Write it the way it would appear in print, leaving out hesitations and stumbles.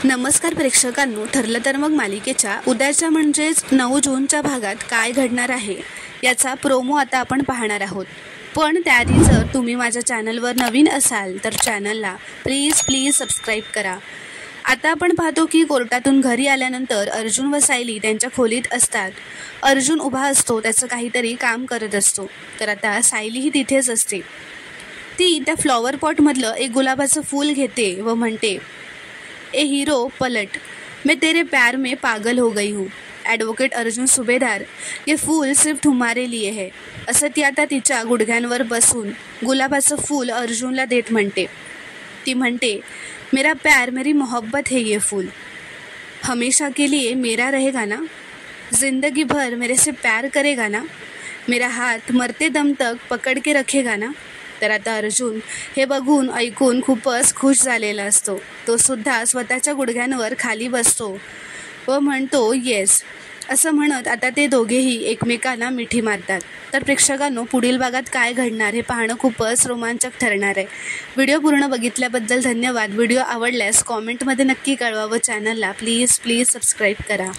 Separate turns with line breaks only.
नमस्कार प्रेक्षकांनो, ठरलं तर मग मालिकेच्या उद्याच्या म्हणजेच 9 जूनच्या भागात काय घडणार आहे याचा प्रोमो आता आपण पाहणार आहोत। पण त्याआधी जर तुम्ही माझ्या चॅनलवर नवीन असाल तर चॅनलला प्लीज सबस्क्राईब करा। आता आपण पाहतो की कोर्टातून घरी आल्यानंतर अर्जुन व सायली त्यांच्या खोलीत असतात। अर्जुन उभा असतो, त्याचं काहीतरी काम करत असतो, तर आता सायलीही तिथेच असते। ती त्या फ्लॉवर पॉटमधलं एक गुलाबाचं फूल घेते व म्हणते, ए हीरो पलट, मैं तेरे प्यार में पागल हो गई हूँ। ॲडव्होकेट अर्जुन सुभेदार, ये फूल सिर्फ तुम्हारे लिए है। असं ती आता तिच्या गुडघ्यांवर बसून गुलाबाचं फूल अर्जुनला देत म्हणते। ती म्हणते, मेरा प्यार मेरी मोहब्बत है, ये फूल हमेशा के लिए मेरा रहेगा ना, जिंदगी भर मेरे से प्यार करेगा ना, मेरा हाथ मरते दम तक पकड़ के रखेगा ना। तर आता अर्जुन हे बघून ऐकून खूपच खुश झालेला असतो। तो सुद्धा स्वतःच्या गुडघ्यांवर खाली बसतो व म्हणतो येस असं म्हणत आता ते दोघेही एकमेकांना मिठी मारतात। तर प्रेक्षकांनो, पुढील भागात काय घडणार हे पाहणं खूपच रोमांचक ठरणार आहे। व्हिडिओ पूर्ण बघितल्याबद्दल धन्यवाद। व्हिडिओ आवडल्यास कॉमेंटमध्ये नक्की कळवा व चॅनलला प्लीज सबस्क्राईब करा।